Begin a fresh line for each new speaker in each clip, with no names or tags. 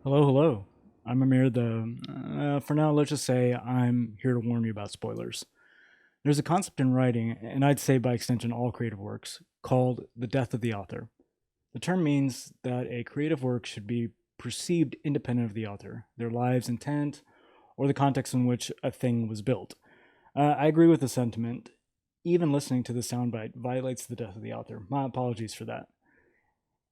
Hello, hello. I'm Amir. For now, let's just say I'm here to warn you about spoilers. There's a concept in writing, and I'd say by extension all creative works, called the death of the author. The term means that a creative work should be perceived independent of the author, their lives, intent, or the context in which a thing was built. I agree with the sentiment. Even listening to the soundbite violates the death of the author. My apologies for that.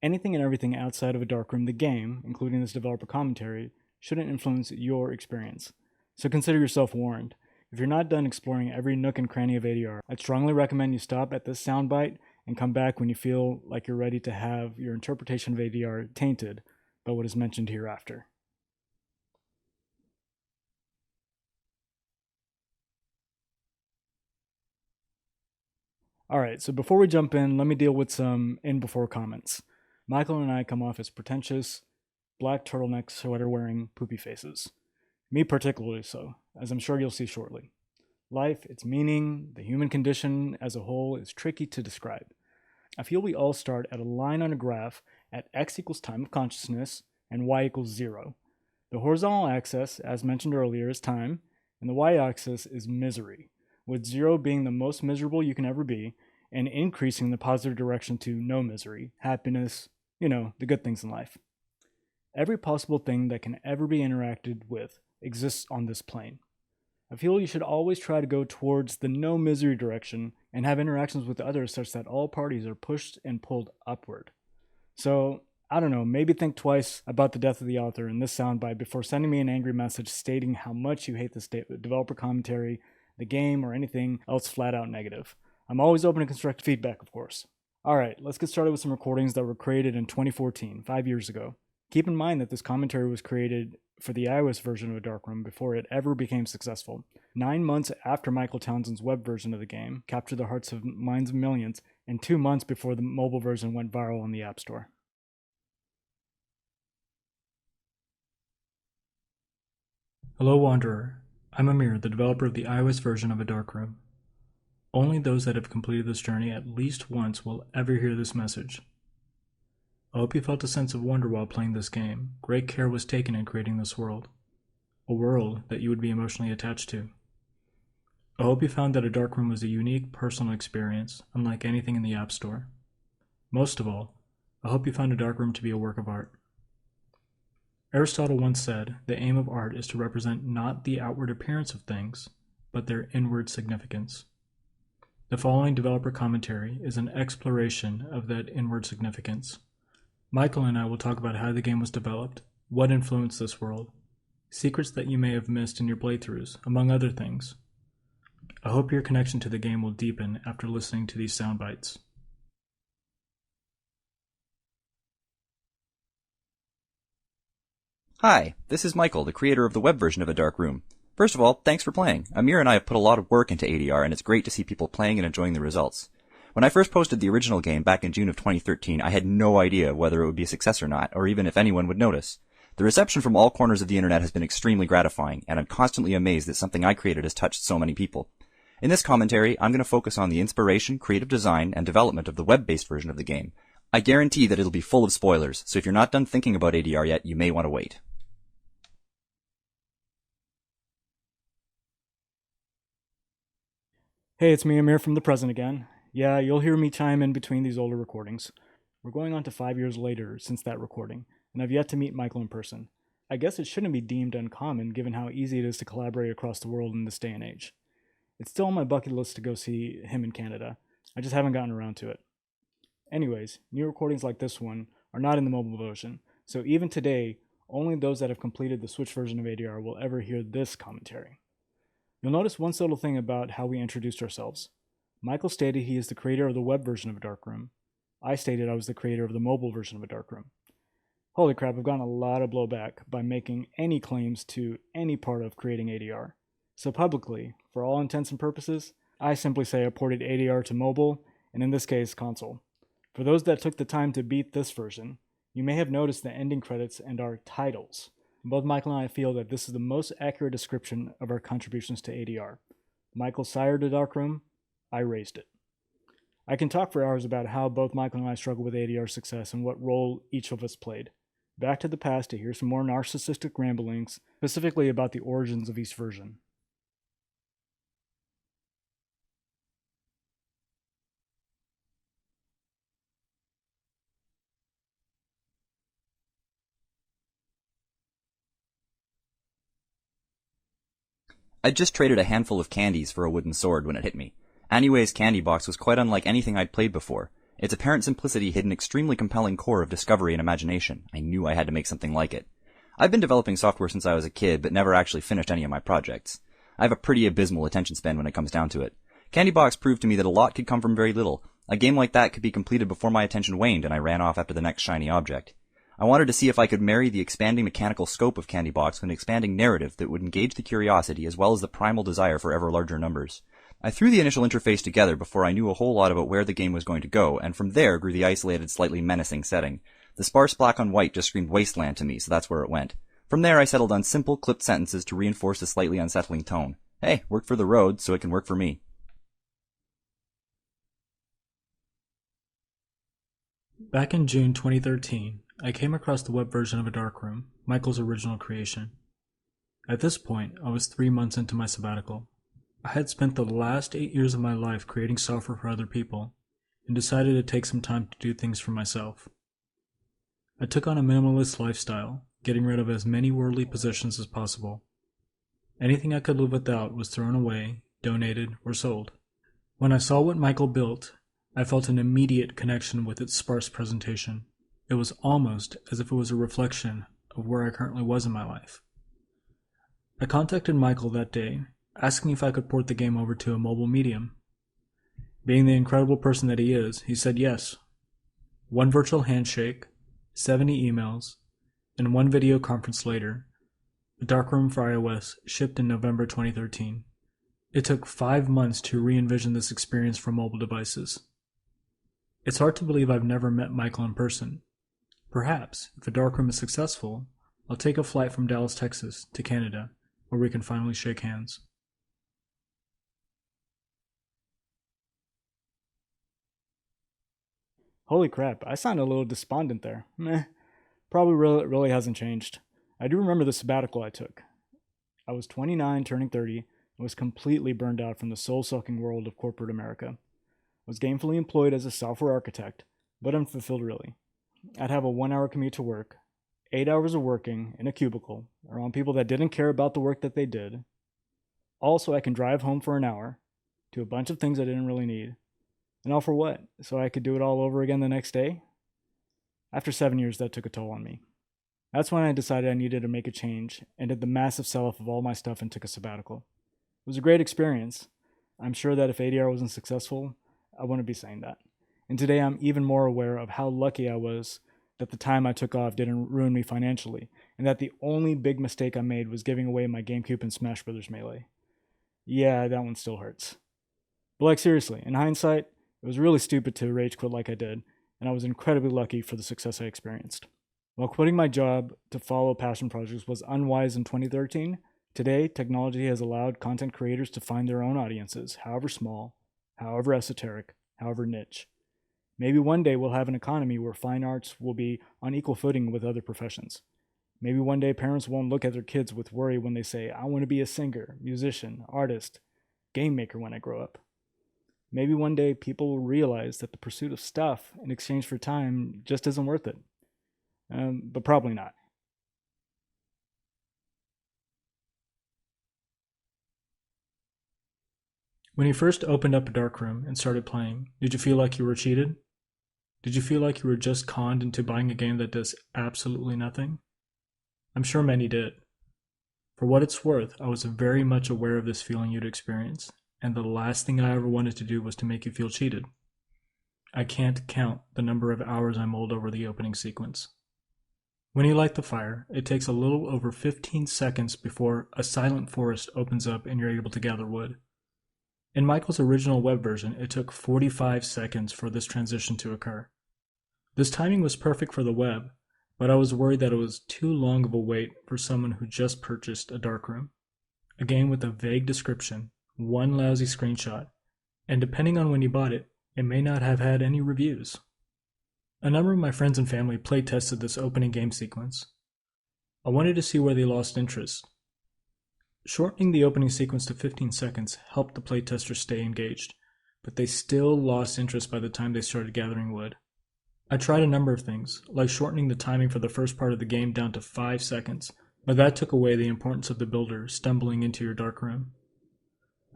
Anything and everything outside of a darkroom, the game, including this developer commentary, shouldn't influence your experience. So consider yourself warned. If you're not done exploring every nook and cranny of ADR, I'd strongly recommend you stop at this soundbite and come back when you feel like you're ready to have your interpretation of ADR tainted by what is mentioned hereafter. Alright, so before we jump in, let me deal with some in before comments. Michael and I come off as pretentious, black turtleneck sweater wearing poopy faces. Me particularly so, as I'm sure you'll see shortly. Life, its meaning, the human condition as a whole is tricky to describe. I feel we all start at a line on a graph at x equals time of consciousness and y equals 0. The horizontal axis, as mentioned earlier, is time, and the y-axis is misery, with 0 being the most miserable you can ever be, and increasing the positive direction to no misery, happiness, the good things in life. Every possible thing that can ever be interacted with exists on this plane. I feel you should always try to go towards the no misery direction and have interactions with others such that all parties are pushed and pulled upward. So, I don't know, maybe think twice about the death of the author in this soundbite before sending me an angry message stating how much you hate the developer commentary, the game, or anything else flat out negative. I'm always open to constructive feedback, of course. Alright, let's get started with some recordings that were created in 2014, 5 years ago. Keep in mind that this commentary was created for the iOS version of A Darkroom before it ever became successful. 9 months after Michael Townsend's web version of the game captured the hearts of minds of millions, and 2 months before the mobile version went viral on the App Store.
Hello Wanderer, I'm Amir, the developer of the iOS version of A Darkroom. Only those that have completed this journey at least once will ever hear this message. I hope you felt a sense of wonder while playing this game. Great care was taken in creating this world. A world that you would be emotionally attached to. I hope you found that A Darkroom was a unique, personal experience, unlike anything in the App Store. Most of all, I hope you found A Darkroom to be a work of art. Aristotle once said, the aim of art is to represent not the outward appearance of things, but their inward significance. The following developer commentary is an exploration of that inward significance. Michael and I will talk about how the game was developed, what influenced this world, secrets that you may have missed in your playthroughs, among other things. I hope your connection to the game will deepen after listening to these sound bites.
Hi, this is Michael, the creator of the web version of A Dark Room. First of all, thanks for playing. Amir and I have put a lot of work into ADR, and it's great to see people playing and enjoying the results. When I first posted the original game back in June of 2013, I had no idea whether it would be a success or not, or even if anyone would notice. The reception from all corners of the internet has been extremely gratifying, and I'm constantly amazed that something I created has touched so many people. In this commentary, I'm going to focus on the inspiration, creative design, and development of the web-based version of the game. I guarantee that it'll be full of spoilers, so if you're not done thinking about ADR yet, you may want to wait.
Hey, it's me, Amir, from the present again. Yeah, you'll hear me chime in between these older recordings. We're going on to 5 years later since that recording, and I've yet to meet Michael in person. I guess it shouldn't be deemed uncommon given how easy it is to collaborate across the world in this day and age. It's still on my bucket list to go see him in Canada. I just haven't gotten around to it. Anyways, new recordings like this one are not in the mobile version, so even today, only those that have completed the Switch version of ADR will ever hear this commentary. You'll notice one subtle thing about how we introduced ourselves. Michael stated he is the creator of the web version of A Darkroom. I stated I was the creator of the mobile version of A Darkroom. Holy crap, I've gotten a lot of blowback by making any claims to any part of creating ADR. So publicly, for all intents and purposes, I simply say I ported ADR to mobile, and in this case, console. For those that took the time to beat this version, you may have noticed the ending credits and our titles. Both Michael and I feel that this is the most accurate description of our contributions to ADR. Michael sired the Darkroom, I raised it. I can talk for hours about how both Michael and I struggled with ADR success and what role each of us played. back to the past to hear some more narcissistic ramblings, specifically about the origins of each version.
I'd just traded a handful of candies for a wooden sword when it hit me. Anyway's candy box was quite unlike anything I'd played before. Its apparent simplicity hid an extremely compelling core of discovery and imagination. I knew I had to make something like it. I've been developing software since I was a kid, but never actually finished any of my projects. I have a pretty abysmal attention span when it comes down to it. Candy Box proved to me that a lot could come from very little. A game like that could be completed before my attention waned and I ran off after the next shiny object. I wanted to see if I could marry the expanding mechanical scope of Candy Box with an expanding narrative that would engage the curiosity as well as the primal desire for ever larger numbers. I threw the initial interface together before I knew a whole lot about where the game was going to go, and from there grew the isolated, slightly menacing setting. The sparse black on white just screamed wasteland to me, so that's where it went. From there I settled on simple, clipped sentences to reinforce the slightly unsettling tone. Hey, worked for the road, so it can work for me.
Back in June 2013, I came across the web version of A Dark Room, Michael's original creation. At this point, I was 3 months into my sabbatical. I had spent the last 8 years of my life creating software for other people, and decided to take some time to do things for myself. I took on a minimalist lifestyle, getting rid of as many worldly possessions as possible. Anything I could live without was thrown away, donated, or sold. When I saw what Michael built, I felt an immediate connection with its sparse presentation. It was almost as if it was a reflection of where I currently was in my life. I contacted Michael that day, asking if I could port the game over to a mobile medium. Being the incredible person that he is, he said yes. 1 virtual handshake, 70 emails, and 1 video conference later, The Dark Room for iOS shipped in November 2013. It took 5 months to re-envision this experience for mobile devices. It's hard to believe I've never met Michael in person. Perhaps, if A Dark Room is successful, I'll take a flight from Dallas, Texas to Canada, where we can finally shake hands.
Holy crap, I sound a little despondent there. Meh. Probably really hasn't changed. I do remember the sabbatical I took. I was 29, turning 30, and was completely burned out from the soul-sucking world of corporate America. I was gainfully employed as a software architect, but unfulfilled really. I'd have a 1-hour commute to work, 8 hours of working in a cubicle, around people that didn't care about the work that they did. Also, I can drive home for an hour, to a bunch of things I didn't really need. And all for what? So I could do it all over again the next day? After 7 years, that took a toll on me. That's when I decided I needed to make a change and did the massive sell-off of all my stuff and took a sabbatical. It was a great experience. I'm sure that if ADR wasn't successful, I wouldn't be saying that. And today I'm even more aware of how lucky I was that the time I took off didn't ruin me financially, and that the only big mistake I made was giving away my GameCube and Smash Bros. Melee. Yeah, that one still hurts. But like seriously, in hindsight, it was really stupid to rage quit like I did, and I was incredibly lucky for the success I experienced. While quitting my job to follow passion projects was unwise in 2013, today technology has allowed content creators to find their own audiences, however small, however esoteric, however niche. Maybe one day we'll have an economy where fine arts will be on equal footing with other professions. Maybe one day parents won't look at their kids with worry when they say, I want to be a singer, musician, artist, game maker when I grow up. Maybe one day people will realize that the pursuit of stuff in exchange for time just isn't worth it. But probably not.
When you first opened up A Dark Room and started playing, did you feel like you were cheated? Did you feel like you were just conned into buying a game that does absolutely nothing? I'm sure many did. For what it's worth, I was very much aware of this feeling you'd experience, and the last thing I ever wanted to do was to make you feel cheated. I can't count the number of hours I mulled over the opening sequence. When you light the fire, it takes a little over 15 seconds before a silent forest opens up and you're able to gather wood. In Michael's original web version, it took 45 seconds for this transition to occur. This timing was perfect for the web, but I was worried that it was too long of a wait for someone who just purchased A Dark Room. A game with a vague description, one lousy screenshot, and depending on when you bought it, it may not have had any reviews. A number of my friends and family play-tested this opening game sequence. I wanted to see where they lost interest. Shortening the opening sequence to 15 seconds helped the playtesters stay engaged, but they still lost interest by the time they started gathering wood. I tried a number of things, like shortening the timing for the first part of the game down to 5 seconds, but that took away the importance of the builder stumbling into your dark room.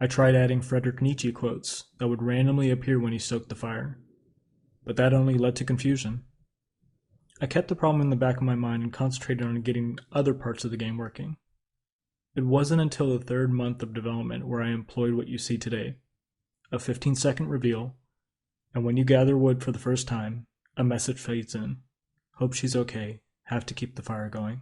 I tried adding Friedrich Nietzsche quotes that would randomly appear when he stoked the fire, but that only led to confusion. I kept the problem in the back of my mind and concentrated on getting other parts of the game working. It wasn't until the third month of development where I employed what you see today, a 15-second reveal, and when you gather wood for the first time, a message fades in. Hope she's okay. Have to keep the fire going.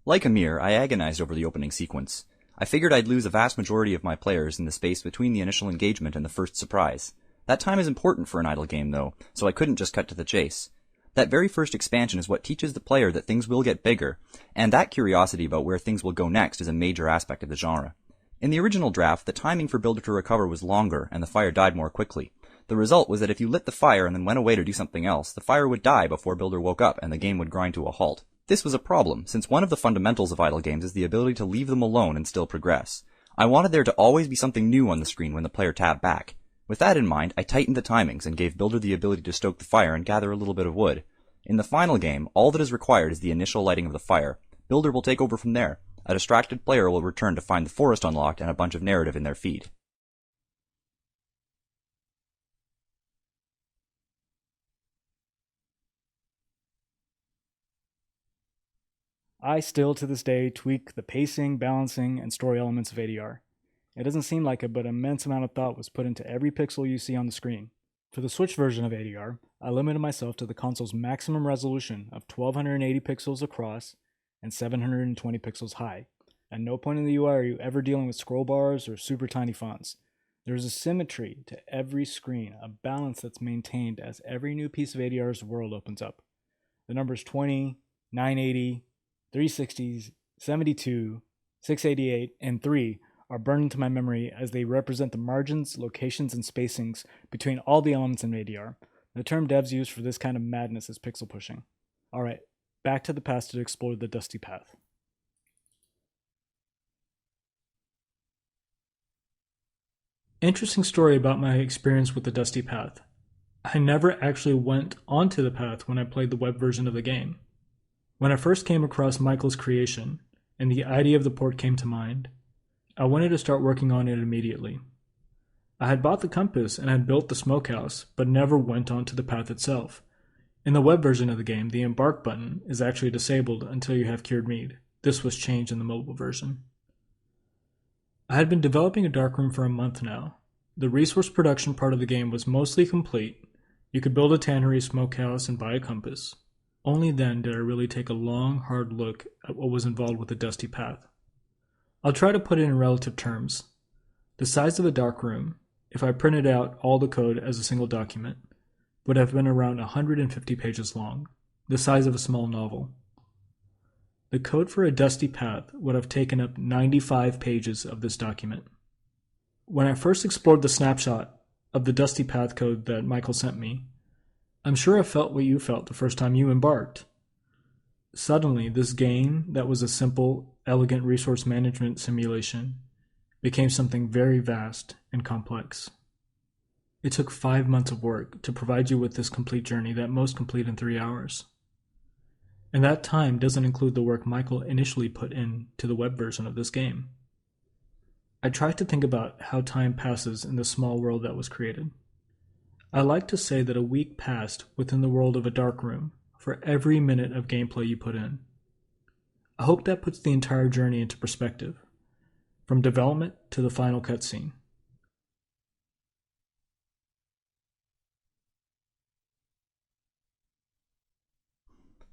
Like Amir, I agonized over the opening sequence. I figured I'd lose a vast majority of my players in the space between the initial engagement and the first surprise. That time is important for an idle game, though, so I couldn't just cut to the chase. That very first expansion is what teaches the player that things will get bigger, and that curiosity about where things will go next is a major aspect of the genre. In the original draft, the timing for Builder to recover was longer, and the fire died more quickly. The result was that if you lit the fire and then went away to do something else, the fire would die before Builder woke up and the game would grind to a halt. This was a problem, since one of the fundamentals of idle games is the ability to leave them alone and still progress. I wanted there to always be something new on the screen when the player tabbed back. With that in mind, I tightened the timings and gave Builder the ability to stoke the fire and gather a little bit of wood. In the final game, all that is required is the initial lighting of the fire. Builder will take over from there. A distracted player will return to find the forest unlocked and a bunch of narrative in their feed.
I still, to this day, tweak the pacing, balancing, and story elements of ADR. It doesn't seem like it, but an immense amount of thought was put into every pixel you see on the screen. For the Switch version of ADR, I limited myself to the console's maximum resolution of 1280 pixels across and 720 pixels high. At no point in the UI are you ever dealing with scroll bars or super tiny fonts. There's a symmetry to every screen, a balance that's maintained as every new piece of ADR's world opens up. The numbers 20, 980, 360s, 72, 688, and 3 are burned into my memory as they represent the margins, locations, and spacings between all the elements in ADR. The term devs use for this kind of madness is pixel pushing. Alright, back to the past to explore the Dusty Path.
Interesting story about my experience with the Dusty Path. I never actually went onto the path when I played the web version of the game. When I first came across Michael's creation, and the idea of the port came to mind, I wanted to start working on it immediately. I had bought the compass and had built the smokehouse, but never went onto the path itself. In the web version of the game, the embark button is actually disabled until you have cured mead. This was changed in the mobile version. I had been developing a darkroom for a month now. The resource production part of the game was mostly complete. You could build a tannery, smokehouse, and buy a compass. Only then did I really take a long, hard look at what was involved with the Dusty Path. I'll try to put it in relative terms. The size of a darkroom, if I printed out all the code as a single document, would have been around 150 pages long, the size of a small novel. The code for a Dusty Path would have taken up 95 pages of this document. When I first explored the snapshot of the Dusty Path code that Michael sent me, I'm sure I felt what you felt the first time you embarked. Suddenly, this game that was a simple, elegant resource management simulation became something very vast and complex. It took 5 months of work to provide you with this complete journey that most complete in 3 hours. And that time doesn't include the work Michael initially put into the web version of this game. I tried to think about how time passes in the small world that was created. I like to say that a week passed within the world of a darkroom for every minute of gameplay you put in. I hope that puts the entire journey into perspective, from development to the final cutscene.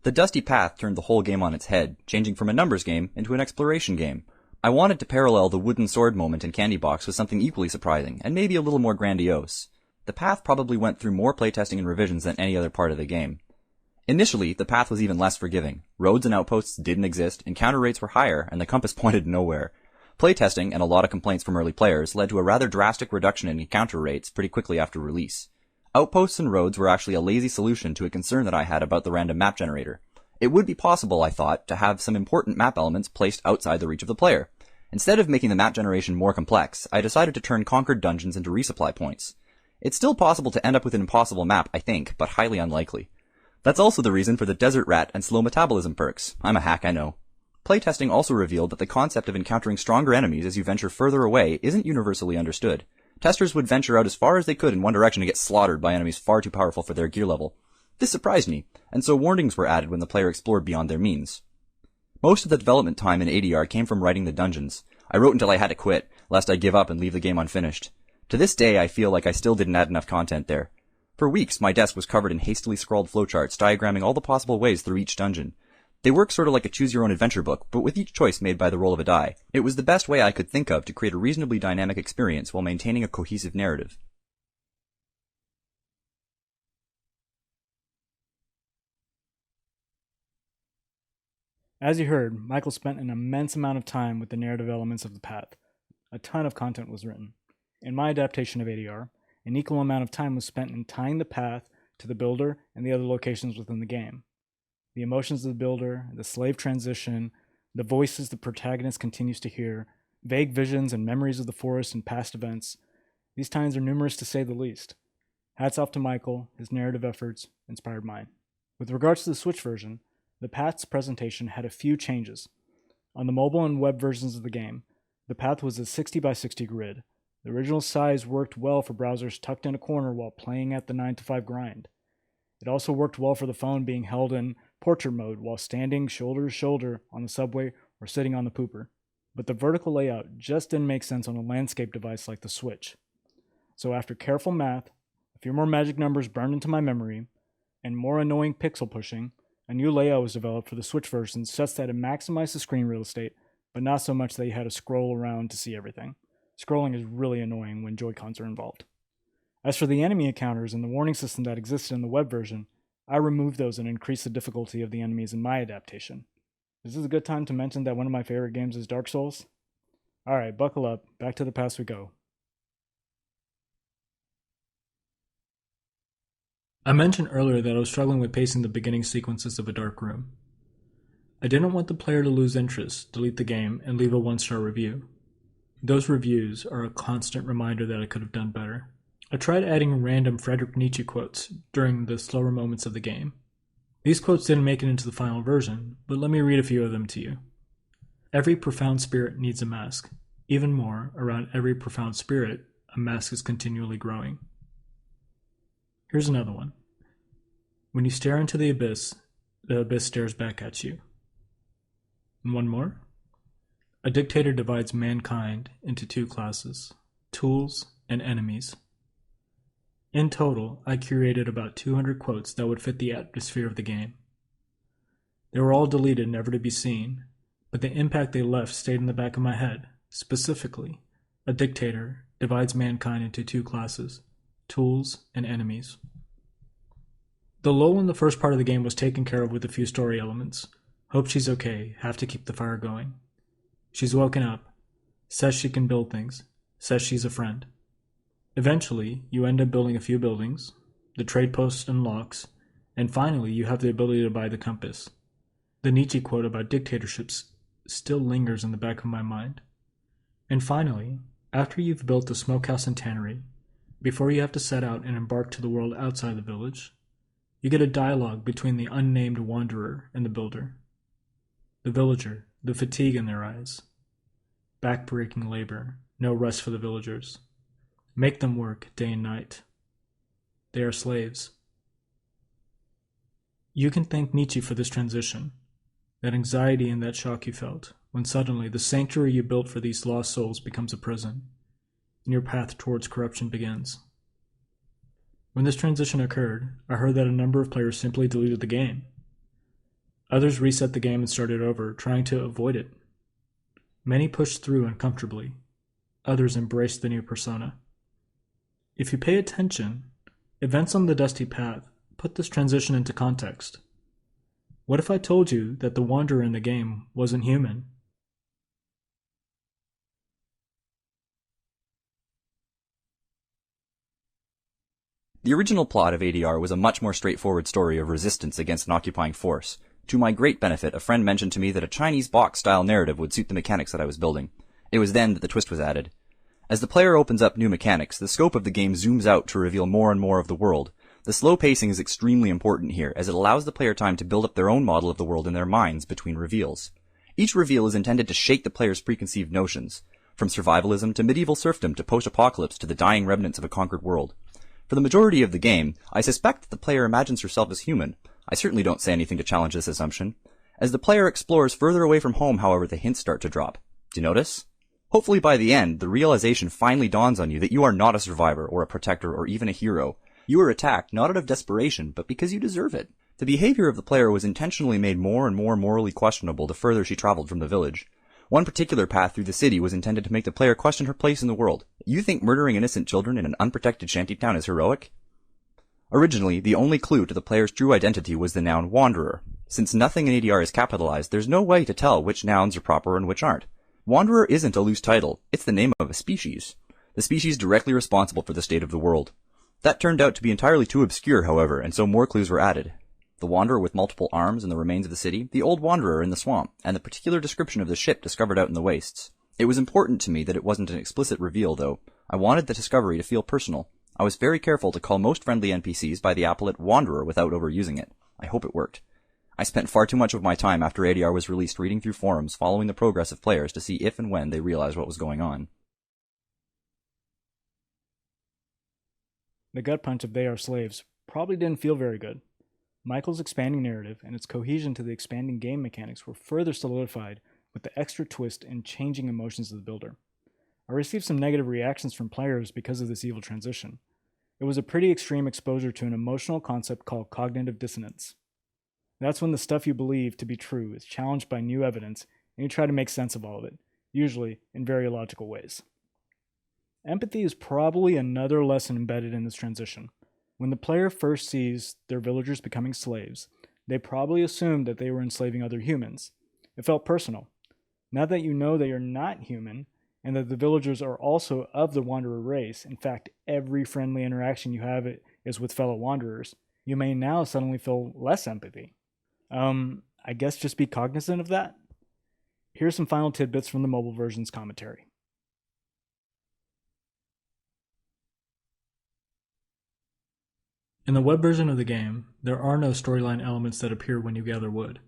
The Dusty Path turned the whole game on its head, changing from a numbers game into an exploration game. I wanted to parallel the wooden sword moment in Candy Box with something equally surprising, and maybe a little more grandiose. The path probably went through more playtesting and revisions than any other part of the game. Initially, the path was even less forgiving. Roads and outposts didn't exist, encounter rates were higher, and the compass pointed nowhere. Playtesting and a lot of complaints from early players led to a rather drastic reduction in encounter rates pretty quickly after release. Outposts and roads were actually a lazy solution to a concern that I had about the random map generator. It would be possible, I thought, to have some important map elements placed outside the reach of the player. Instead of making the map generation more complex, I decided to turn conquered dungeons into resupply points. It's still possible to end up with an impossible map, I think, but highly unlikely. That's also the reason for the Desert Rat and Slow Metabolism perks. I'm a hack, I know. Playtesting also revealed that the concept of encountering stronger enemies as you venture further away isn't universally understood. Testers would venture out as far as they could in one direction to get slaughtered by enemies far too powerful for their gear level. This surprised me, and so warnings were added when the player explored beyond their means. Most of the development time in ADR came from writing the dungeons. I wrote until I had to quit, lest I give up and leave the game unfinished. To this day, I feel like I still didn't add enough content there. For weeks, my desk was covered in hastily scrawled flowcharts diagramming all the possible ways through each dungeon. They work sort of like a choose-your-own-adventure book, but with each choice made by the roll of a die. It was the best way I could think of to create a reasonably dynamic experience while maintaining a cohesive narrative.
As you heard, Michael spent an immense amount of time with the narrative elements of the path. A ton of content was written. In my adaptation of ADR, an equal amount of time was spent in tying the path to the builder and the other locations within the game. The emotions of the builder, the slave transition, the voices the protagonist continues to hear, vague visions and memories of the forest and past events. These times are numerous to say the least. Hats off to Michael, his narrative efforts inspired mine. With regards to the Switch version, the path's presentation had a few changes. On the mobile and web versions of the game, the path was a 60 by 60 grid. The original size worked well for browsers tucked in a corner while playing at the 9-to-5 grind. It also worked well for the phone being held in portrait mode while standing shoulder to shoulder on the subway or sitting on the pooper. But the vertical layout just didn't make sense on a landscape device like the Switch. So after careful math, a few more magic numbers burned into my memory, and more annoying pixel pushing, a new layout was developed for the Switch version such that it maximized the screen real estate, but not so much that you had to scroll around to see everything. Scrolling is really annoying when Joy-Cons are involved. As for the enemy encounters and the warning system that existed in the web version, I removed those and increased the difficulty of the enemies in my adaptation. Is this a good time to mention that one of my favorite games is Dark Souls? Alright, buckle up, back to the past we go.
I mentioned earlier that I was struggling with pacing the beginning sequences of A Dark Room. I didn't want the player to lose interest, delete the game, and leave a 1-star review. Those reviews are a constant reminder that I could have done better. I tried adding random Friedrich Nietzsche quotes during the slower moments of the game. These quotes didn't make it into the final version, but let me read a few of them to you. Every profound spirit needs a mask. Even more, around every profound spirit, a mask is continually growing. Here's another one. When you stare into the abyss stares back at you. And one more. A dictator divides mankind into two classes, tools and enemies. In total, I curated about 200 quotes that would fit the atmosphere of the game. They were all deleted, never to be seen, but the impact they left stayed in the back of my head. Specifically, a dictator divides mankind into two classes, tools and enemies. The lull in the first part of the game was taken care of with a few story elements. Hope she's okay, have to keep the fire going. She's woken up, says she can build things, says she's a friend. Eventually, you end up building a few buildings, the trade post unlocks, and finally you have the ability to buy the compass. The Nietzsche quote about dictatorships still lingers in the back of my mind. And finally, after you've built the smokehouse and tannery, before you have to set out and embark to the world outside the village, you get a dialogue between the unnamed wanderer and the builder. The villager, the fatigue in their eyes. Back-breaking labor, no rest for the villagers. Make them work day and night. They are slaves. You can thank Nietzsche for this transition, that anxiety and that shock you felt, when suddenly the sanctuary you built for these lost souls becomes a prison, and your path towards corruption begins. When this transition occurred, I heard that a number of players simply deleted the game. Others reset the game and started over, trying to avoid it. Many pushed through uncomfortably. Others embraced the new persona. If you pay attention, events on the Dusty Path put this transition into context. What if I told you that the wanderer in the game wasn't human?
The original plot of ADR was a much more straightforward story of resistance against an occupying force. To my great benefit, a friend mentioned to me that a Chinese box-style narrative would suit the mechanics that I was building. It was then that the twist was added. As the player opens up new mechanics, the scope of the game zooms out to reveal more and more of the world. The slow pacing is extremely important here, as it allows the player time to build up their own model of the world in their minds between reveals. Each reveal is intended to shake the player's preconceived notions, from survivalism to medieval serfdom to post-apocalypse to the dying remnants of a conquered world. For the majority of the game, I suspect that the player imagines herself as human. I certainly don't say anything to challenge this assumption. As the player explores further away from home, however, the hints start to drop. Do you notice? Hopefully by the end, the realization finally dawns on you that you are not a survivor or a protector or even a hero. You are attacked not out of desperation, but because you deserve it. The behavior of the player was intentionally made more and more morally questionable the further she traveled from the village. One particular path through the city was intended to make the player question her place in the world. You think murdering innocent children in an unprotected shantytown is heroic? Originally, the only clue to the player's true identity was the noun wanderer. Since nothing in ADR is capitalized, there's no way to tell which nouns are proper and which aren't. Wanderer isn't a loose title, it's the name of a species. The species directly responsible for the state of the world. That turned out to be entirely too obscure, however, and so more clues were added. The wanderer with multiple arms in the remains of the city, the old wanderer in the swamp, and the particular description of the ship discovered out in the wastes. It was important to me that it wasn't an explicit reveal, though. I wanted the discovery to feel personal. I was very careful to call most friendly NPCs by the appellate wanderer without overusing it. I hope it worked. I spent far too much of my time after ADR was released reading through forums following the progress of players to see if and when they realized what was going on.
The gut punch of They Are Slaves probably didn't feel very good. Michael's expanding narrative and its cohesion to the expanding game mechanics were further solidified with the extra twist and changing emotions of the builder. I received some negative reactions from players because of this evil transition. It was a pretty extreme exposure to an emotional concept called cognitive dissonance. That's when the stuff you believe to be true is challenged by new evidence and you try to make sense of all of it, usually in very illogical ways. Empathy is probably another lesson embedded in this transition. When the player first sees their villagers becoming slaves, they probably assumed that they were enslaving other humans. It felt personal. Now that you know that you're not human, and that the villagers are also of the wanderer race, in fact, every friendly interaction you have is with fellow wanderers, you may now suddenly feel less empathy. I guess just be cognizant of that. Here's some final tidbits from the mobile version's commentary.
In the web version of the game, there are no storyline elements that appear when you gather wood.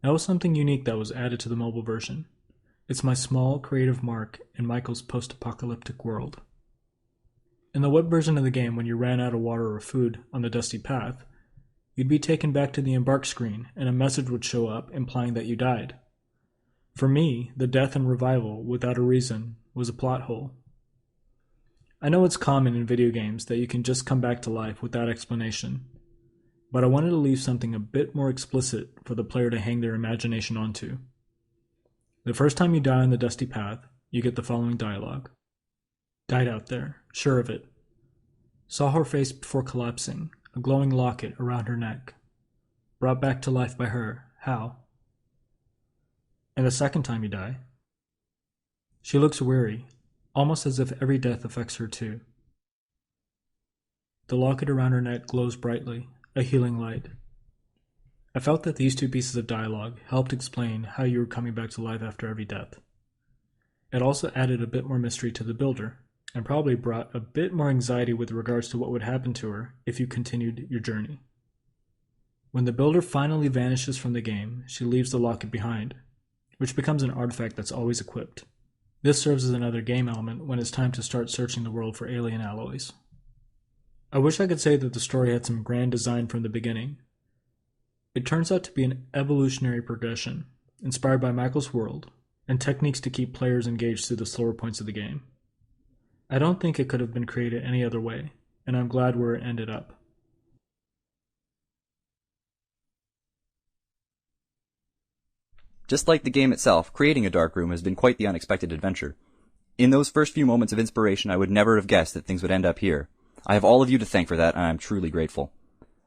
That was something unique that was added to the mobile version. It's my small creative mark in Michael's post-apocalyptic world. In the web version of the game, when you ran out of water or food on the dusty path, you'd be taken back to the embark screen and a message would show up implying that you died. For me, the death and revival without a reason was a plot hole. I know it's common in video games that you can just come back to life without explanation, but I wanted to leave something a bit more explicit for the player to hang their imagination onto. The first time you die on the dusty path, you get the following dialogue. Died out there, sure of it. Saw her face before collapsing, a glowing locket around her neck. Brought back to life by her, how? And the second time you die, she looks weary, almost as if every death affects her too. The locket around her neck glows brightly, a healing light. I felt that these two pieces of dialogue helped explain how you were coming back to life after every death. It also added a bit more mystery to the builder, and probably brought a bit more anxiety with regards to what would happen to her if you continued your journey. When the builder finally vanishes from the game, she leaves the locket behind, which becomes an artifact that's always equipped. This serves as another game element when it's time to start searching the world for alien alloys. I wish I could say that the story had some grand design from the beginning. It turns out to be an evolutionary progression, inspired by Michael's world, and techniques to keep players engaged through the slower points of the game. I don't think it could have been created any other way, and I'm glad where it ended up.
Just like the game itself, creating a dark room has been quite the unexpected adventure. In those first few moments of inspiration, I would never have guessed that things would end up here. I have all of you to thank for that, and I am truly grateful.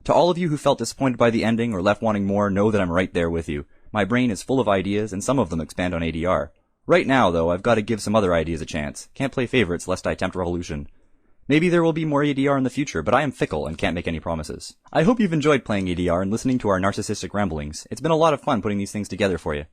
To all of you who felt disappointed by the ending or left wanting more, know that I'm right there with you. My brain is full of ideas, and some of them expand on ADR. Right now, though, I've got to give some other ideas a chance. Can't play favorites lest I tempt revolution. Maybe there will be more ADR in the future, but I am fickle and can't make any promises. I hope you've enjoyed playing ADR and listening to our narcissistic ramblings. It's been a lot of fun putting these things together for you.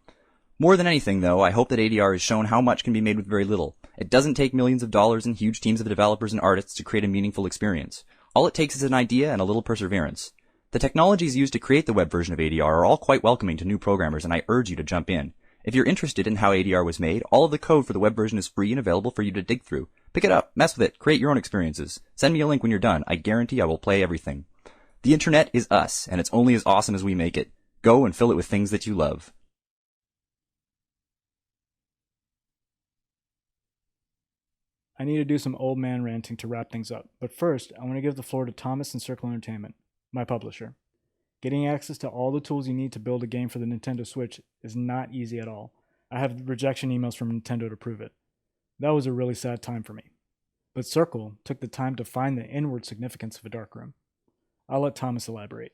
More than anything, though, I hope that ADR has shown how much can be made with very little. It doesn't take millions of dollars and huge teams of developers and artists to create a meaningful experience. All it takes is an idea and a little perseverance. The technologies used to create the web version of ADR are all quite welcoming to new programmers, and I urge you to jump in. If you're interested in how ADR was made, all of the code for the web version is free and available for you to dig through. Pick it up, mess with it, create your own experiences. Send me a link when you're done. I guarantee I will play everything. The internet is us, and it's only as awesome as we make it. Go and fill it with things that you love.
I need to do some old man ranting to wrap things up, but first, I want to give the floor to Thomas and Circle Entertainment, my publisher. Getting access to all the tools you need to build a game for the Nintendo Switch is not easy at all. I have rejection emails from Nintendo to prove it. That was a really sad time for me. But Circle took the time to find the inward significance of a darkroom. I'll let Thomas elaborate.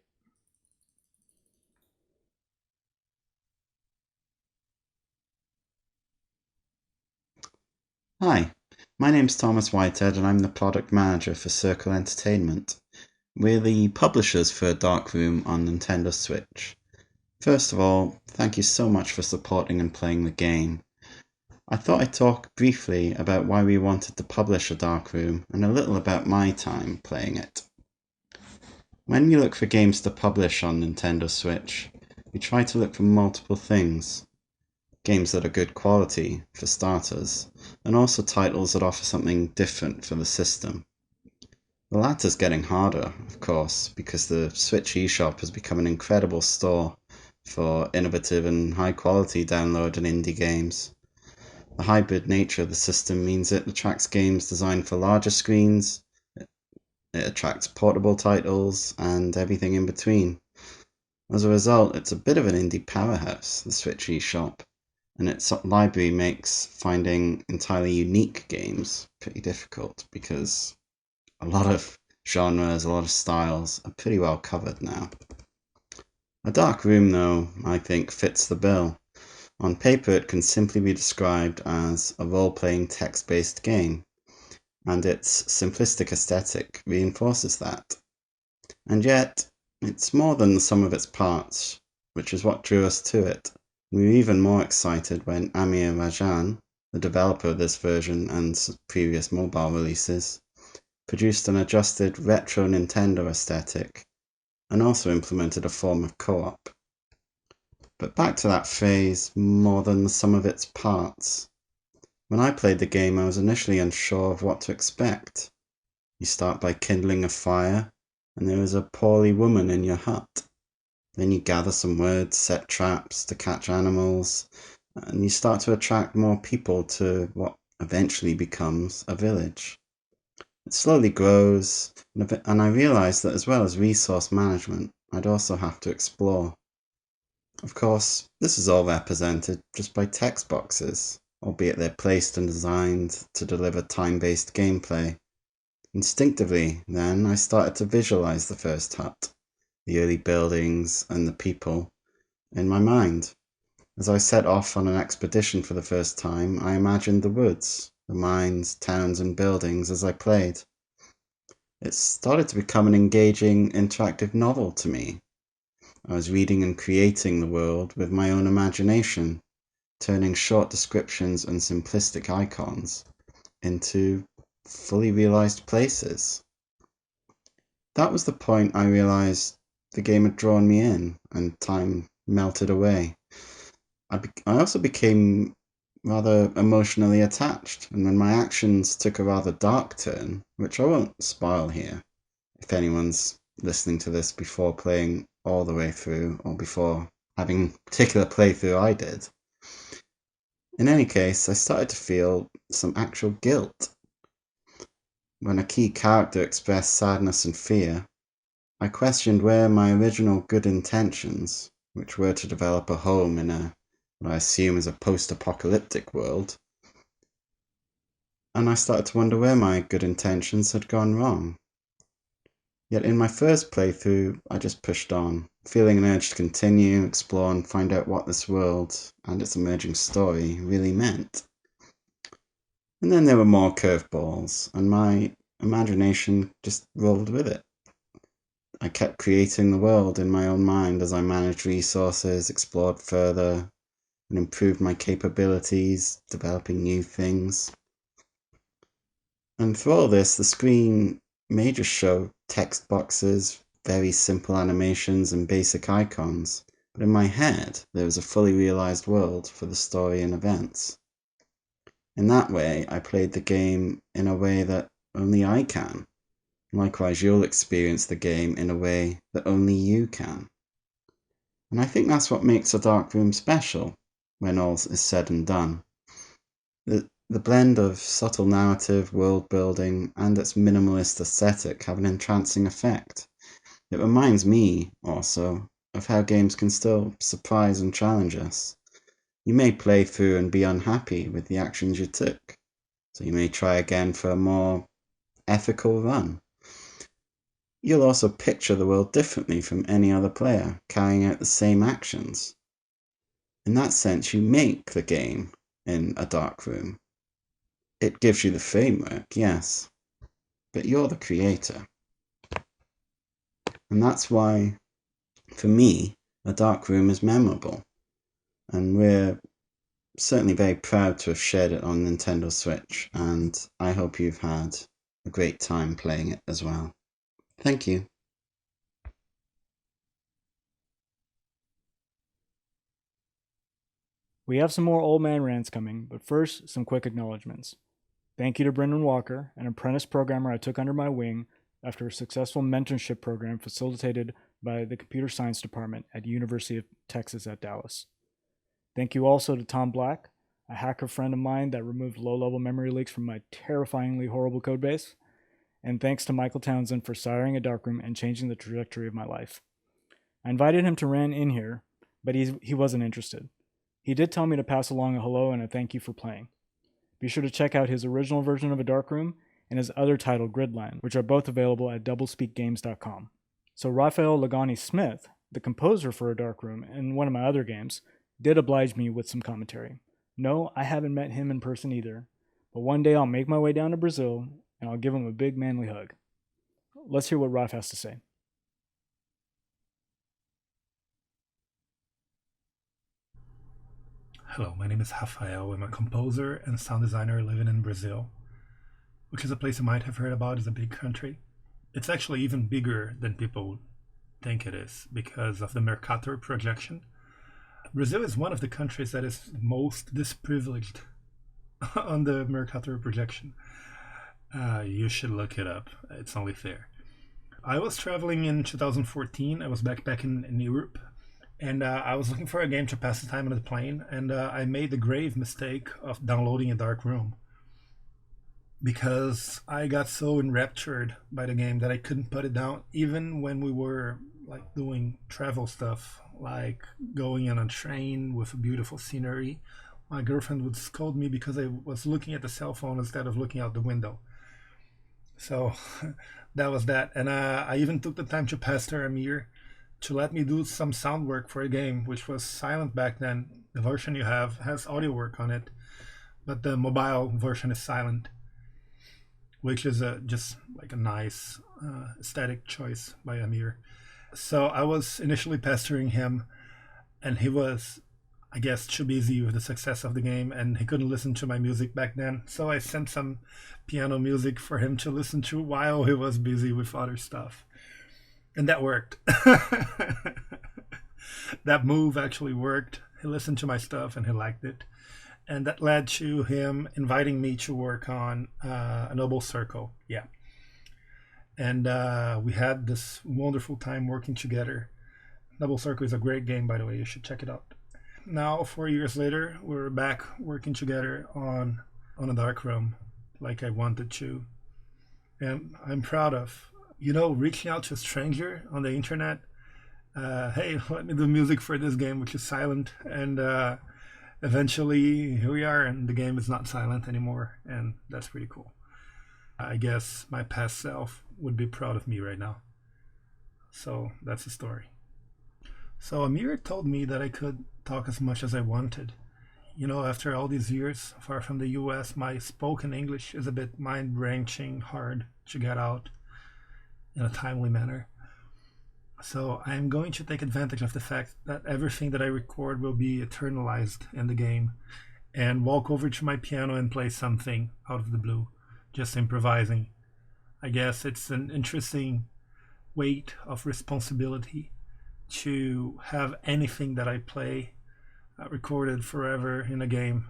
Hi, my name's Thomas Whitehead and I'm the product manager for Circle Entertainment. We're the publishers for Darkroom on Nintendo Switch. First of all, thank you so much for supporting and playing the game. I thought I'd talk briefly about why we wanted to publish a Darkroom and a little about my time playing it. When we look for games to publish on Nintendo Switch, we try to look for multiple things. Games that are good quality, for starters, and also titles that offer something different for the system. The latter's getting harder, of course, because the Switch eShop has become an incredible store for innovative and high-quality download and indie games. The hybrid nature of the system means it attracts games designed for larger screens, it attracts portable titles, and everything in between. As a result, it's a bit of an indie powerhouse, the Switch eShop, and its library makes finding entirely unique games pretty difficult because a lot of genres, a lot of styles are pretty well covered now. A Dark Room, though, I think fits the bill. On paper, it can simply be described as a role-playing text-based game, and its simplistic aesthetic reinforces that. And yet, it's more than the sum of its parts, which is what drew us to it. We were even more excited when Amir Rajan, the developer of this version and previous mobile releases, produced an adjusted retro Nintendo aesthetic and also implemented a form of co-op. But back to that phrase, more than the sum of its parts. When I played the game, I was initially unsure of what to expect. You start by kindling a fire, and there is a poorly woman in your hut. Then you gather some wood, set traps to catch animals, and you start to attract more people to what eventually becomes a village. It slowly grows, and I realized that as well as resource management, I'd also have to explore. Of course, this is all represented just by text boxes, albeit they're placed and designed to deliver time-based gameplay. Instinctively, then, I started to visualize the first hut, the early buildings and the people, in my mind. As I set off on an expedition for the first time, I imagined the woods, the mines, towns and buildings as I played. It started to become an engaging, interactive novel to me. I was reading and creating the world with my own imagination, turning short descriptions and simplistic icons into fully realized places. That was the point I realized the game had drawn me in and time melted away. I also became rather emotionally attached, and when my actions took a rather dark turn, which I won't spoil here, if anyone's listening to this before playing all the way through or before having a particular playthrough I did. In any case, I started to feel some actual guilt. When a key character expressed sadness and fear, I questioned where my original good intentions, which were to develop a home in what I assume is a post-apocalyptic world, and I started to wonder where my good intentions had gone wrong. Yet in my first playthrough, I just pushed on, feeling an urge to continue, explore and find out what this world and its emerging story really meant. And then there were more curveballs, and my imagination just rolled with it. I kept creating the world in my own mind as I managed resources, explored further, and improved my capabilities, developing new things. And through all this, the screen may just show text boxes, very simple animations, and basic icons, but in my head, there was a fully realized world for the story and events. In that way, I played the game in a way that only I can. Likewise, you'll experience the game in a way that only you can. And I think that's what makes a dark room special, when all is said and done. The blend of subtle narrative, world building, and its minimalist aesthetic have an entrancing effect. It reminds me, also, of how games can still surprise and challenge us. You may play through and be unhappy with the actions you took, so you may try again for a more ethical run. You'll also picture the world differently from any other player, carrying out the same actions. In that sense, you make the game in a dark room. It gives you the framework, yes, but you're the creator. And that's why, for me, a dark room is memorable. And we're certainly very proud to have shared it on Nintendo Switch, and I hope you've had a great time playing it as well. Thank you.
We have some more old man rants coming, but first, some quick acknowledgments. Thank you to Brendan Walker, an apprentice programmer I took under my wing after a successful mentorship program facilitated by the Computer Science Department at University of Texas at Dallas. Thank you also to Tom Black, a hacker friend of mine that removed low-level memory leaks from my terrifyingly horrible codebase. And thanks to Michael Townsend for siring a darkroom and changing the trajectory of my life. I invited him to rant in here, but he wasn't interested. He did tell me to pass along a hello and a thank you for playing. Be sure to check out his original version of A Darkroom and his other title, Gridline, which are both available at doublespeakgames.com. So Raphael Lagani Smith, the composer for A Darkroom and one of my other games, did oblige me with some commentary. No, I haven't met him in person either, but one day I'll make my way down to Brazil and I'll give him a big manly hug. Let's hear what Raph has to say.
Hello, my name is Rafael. I'm a composer and sound designer living in Brazil, which is a place you might have heard about. It's a big country. It's actually even bigger than people think it is because of the Mercator projection. Brazil is one of the countries that is most disprivileged on the Mercator projection. You should look it up. It's only fair. I was traveling in 2014. I was back in Europe. And I was looking for a game to pass the time on the plane, and I made the grave mistake of downloading A Dark Room because I got so enraptured by the game that I couldn't put it down, even when we were like doing travel stuff, like going on a train with beautiful scenery. My girlfriend would scold me because I was looking at the cell phone instead of looking out the window. So that was that, and I even took the time to pester Amir to let me do some sound work for a game which was silent back then. The version you have has audio work on it, but the mobile version is silent, which is just like a nice aesthetic choice by Amir. So I was initially pestering him, and he was, I guess, too busy with the success of the game, and he couldn't listen to my music back then. So I sent some piano music for him to listen to while he was busy with other stuff. And that worked. That move actually worked. He listened to my stuff and he liked it. And that led to him inviting me to work on a Noble Circle. Yeah. And we had this wonderful time working together. Noble Circle is a great game, by the way. You should check it out. Now, 4 years later, we're back working together on A Dark Room like I wanted to. And I'm proud of reaching out to a stranger on the internet. Hey, let me do music for this game, which is silent. And eventually, here we are, and the game is not silent anymore. And that's pretty cool. I guess my past self would be proud of me right now. So that's the story. So Amir told me that I could talk as much as I wanted. After all these years far from the US, my spoken English is a bit mind-wrenching hard to get out in a timely manner. So I'm going to take advantage of the fact that everything that I record will be eternalized in the game and walk over to my piano and play something out of the blue, just improvising. I guess it's an interesting weight of responsibility to have anything that I play recorded forever in a game.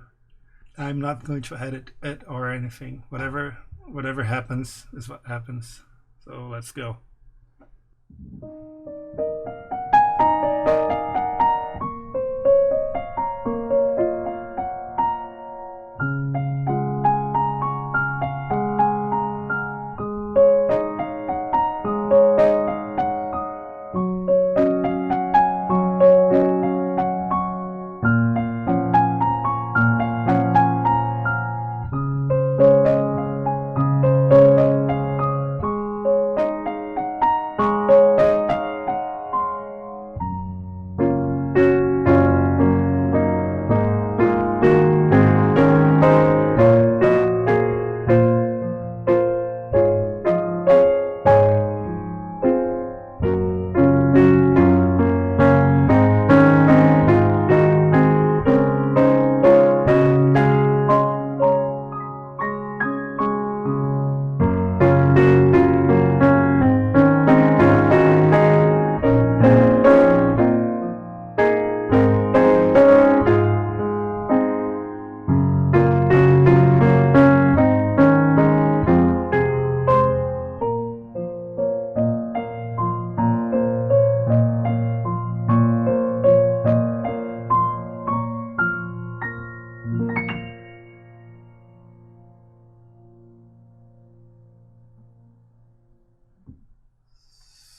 I'm not going to edit it or anything. Whatever happens is what happens. So let's go.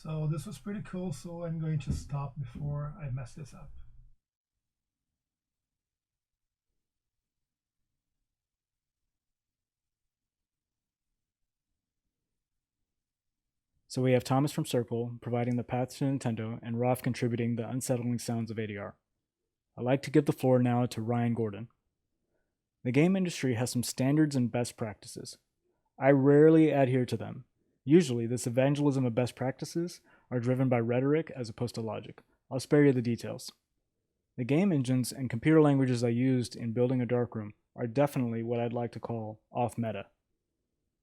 So this was pretty cool, so I'm going to stop before I mess this up.
So we have Thomas from Circle providing the path to Nintendo and Rolf contributing the unsettling sounds of ADR. I'd like to give the floor now to Ryan Gordon. The game industry has some standards and best practices. I rarely adhere to them. Usually, this evangelism of best practices are driven by rhetoric as opposed to logic. I'll spare you the details. The game engines and computer languages I used in building a darkroom are definitely what I'd like to call off-meta.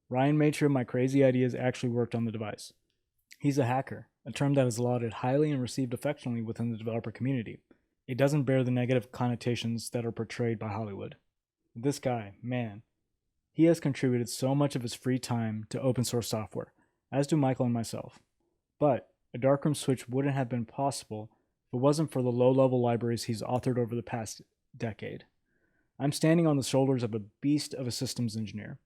Ryan made sure my crazy ideas actually worked on the device. He's a hacker, a term that is lauded highly and received affectionately within the developer community. It doesn't bear the negative connotations that are portrayed by Hollywood. This guy, man, he has contributed so much of his free time to open source software, as do Michael and myself. But a darkroom switch wouldn't have been possible if it wasn't for the low-level libraries he's authored over the past decade. I'm standing on the shoulders of a beast of a systems engineer.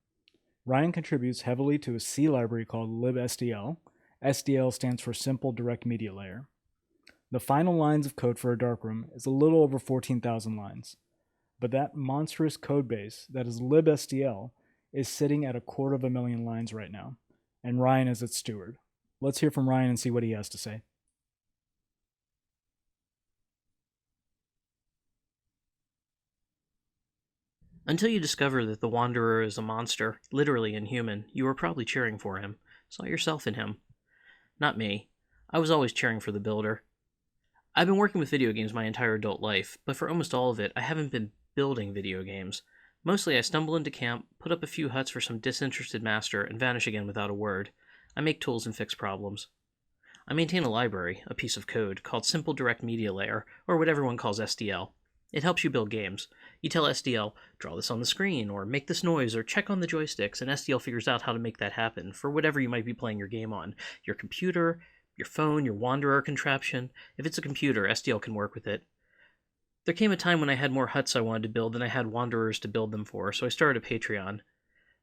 Ryan contributes heavily to a C library called libstl. SDL stands for Simple Direct Media Layer. The final lines of code for a darkroom is a little over 14,000 lines. But that monstrous codebase that is libstl is sitting at 250,000 lines right now, and Ryan is its steward. Let's hear from Ryan and see what he has to say.
Until you discover that the Wanderer is a monster, literally inhuman, you were probably cheering for him, saw yourself in him. Not me. I was always cheering for the builder. I've been working with video games my entire adult life, but for almost all of it, I haven't been building video games. Mostly I stumble into camp, put up a few huts for some disinterested master, and vanish again without a word. I make tools and fix problems. I maintain a library, a piece of code, called Simple Direct Media Layer, or what everyone calls SDL. It helps you build games. You tell SDL, draw this on the screen, or make this noise, or check on the joysticks, and SDL figures out how to make that happen for whatever you might be playing your game on. Your computer, your phone, your Wanderer contraption. If it's a computer, SDL can work with it. There came a time when I had more huts I wanted to build than I had Wanderers to build them for, so I started a Patreon.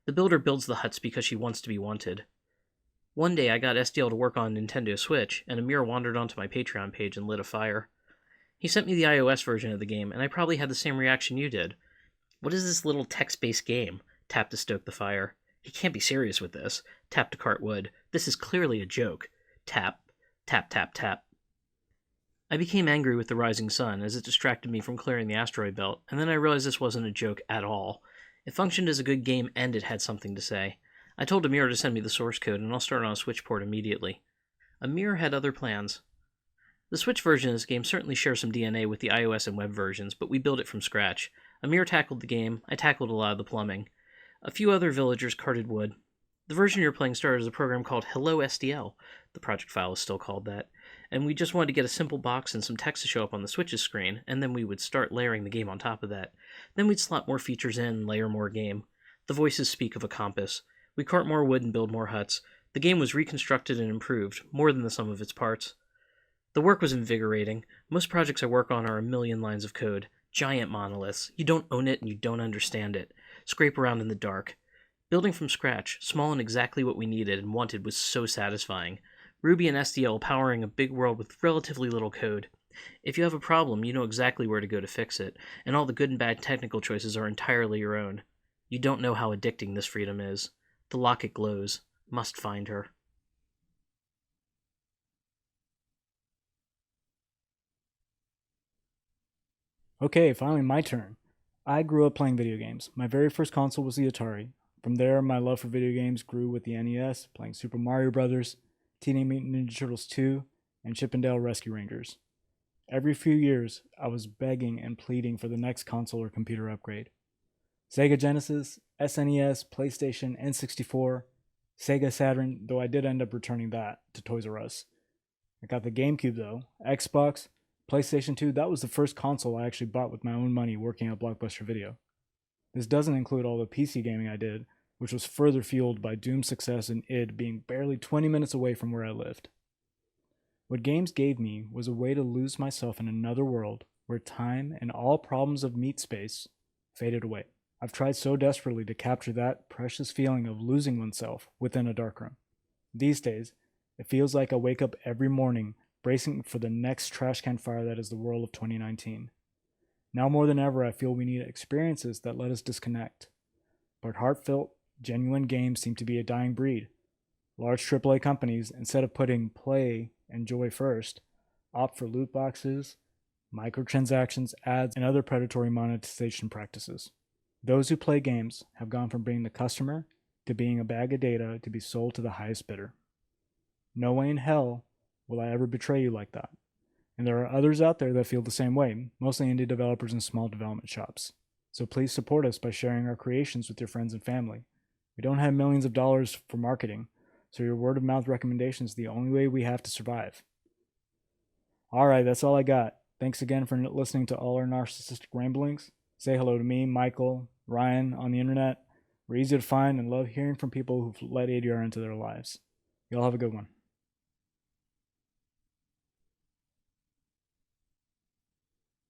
The builder builds the huts because she wants to be wanted. One day I got SDL to work on Nintendo Switch, and Amir wandered onto my Patreon page and lit a fire. He sent me the iOS version of the game, and I probably had the same reaction you did. What is this little text-based game? Tap to stoke the fire. He can't be serious with this. Tap to cart wood. This is clearly a joke. Tap, tap, tap, tap. I became angry with the rising sun as it distracted me from clearing the asteroid belt, and then I realized this wasn't a joke at all. It functioned as a good game and it had something to say. I told Amir to send me the source code and I'll start on a Switch port immediately. Amir had other plans. The Switch version of this game certainly shares some DNA with the iOS and web versions, but we built it from scratch. Amir tackled the game, I tackled a lot of the plumbing. A few other villagers carted wood. The version you're playing started as a program called Hello SDL. The project file is still called that. And we just wanted to get a simple box and some text to show up on the Switch's screen, and then we would start layering the game on top of that. Then we'd slot more features in and layer more game. The voices speak of a compass. We cart more wood and build more huts. The game was reconstructed and improved, more than the sum of its parts. The work was invigorating. Most projects I work on are a million lines of code. Giant monoliths. You don't own it and you don't understand it. Scrape around in the dark. Building from scratch, small and exactly what we needed and wanted, was so satisfying. Ruby and SDL powering a big world with relatively little code. If you have a problem, you know exactly where to go to fix it, and all the good and bad technical choices are entirely your own. You don't know how addicting this freedom is. The locket glows. Must find her.
Okay, finally my turn. I grew up playing video games. My very first console was the Atari. From there, my love for video games grew with the NES, playing Super Mario Bros., Teenage Mutant Ninja Turtles 2, and Chip 'n Dale Rescue Rangers. Every few years, I was begging and pleading for the next console or computer upgrade. Sega Genesis, SNES, PlayStation, N64, Sega Saturn, though I did end up returning that to Toys R Us. I got the GameCube though, Xbox, PlayStation 2, that was the first console I actually bought with my own money working at Blockbuster Video. This doesn't include all the PC gaming I did, which was further fueled by Doom's success and id being barely 20 minutes away from where I lived. What games gave me was a way to lose myself in another world where time and all problems of meat space faded away. I've tried so desperately to capture that precious feeling of losing oneself within a darkroom. These days, it feels like I wake up every morning bracing for the next trash can fire that is the world of 2019. Now more than ever, I feel we need experiences that let us disconnect. But heartfelt, genuine games seem to be a dying breed. Large AAA companies, instead of putting play and joy first, opt for loot boxes, microtransactions, ads, and other predatory monetization practices. Those who play games have gone from being the customer to being a bag of data to be sold to the highest bidder. No way in hell will I ever betray you like that. And there are others out there that feel the same way, mostly indie developers and small development shops. So please support us by sharing our creations with your friends and family. We don't have millions of dollars for marketing, so your word of mouth recommendation is the only way we have to survive. Alright, that's all I got. Thanks again for listening to all our narcissistic ramblings. Say hello to me, Michael, Ryan on the internet. We're easy to find and love hearing from people who've let ADR into their lives. Y'all have a good one.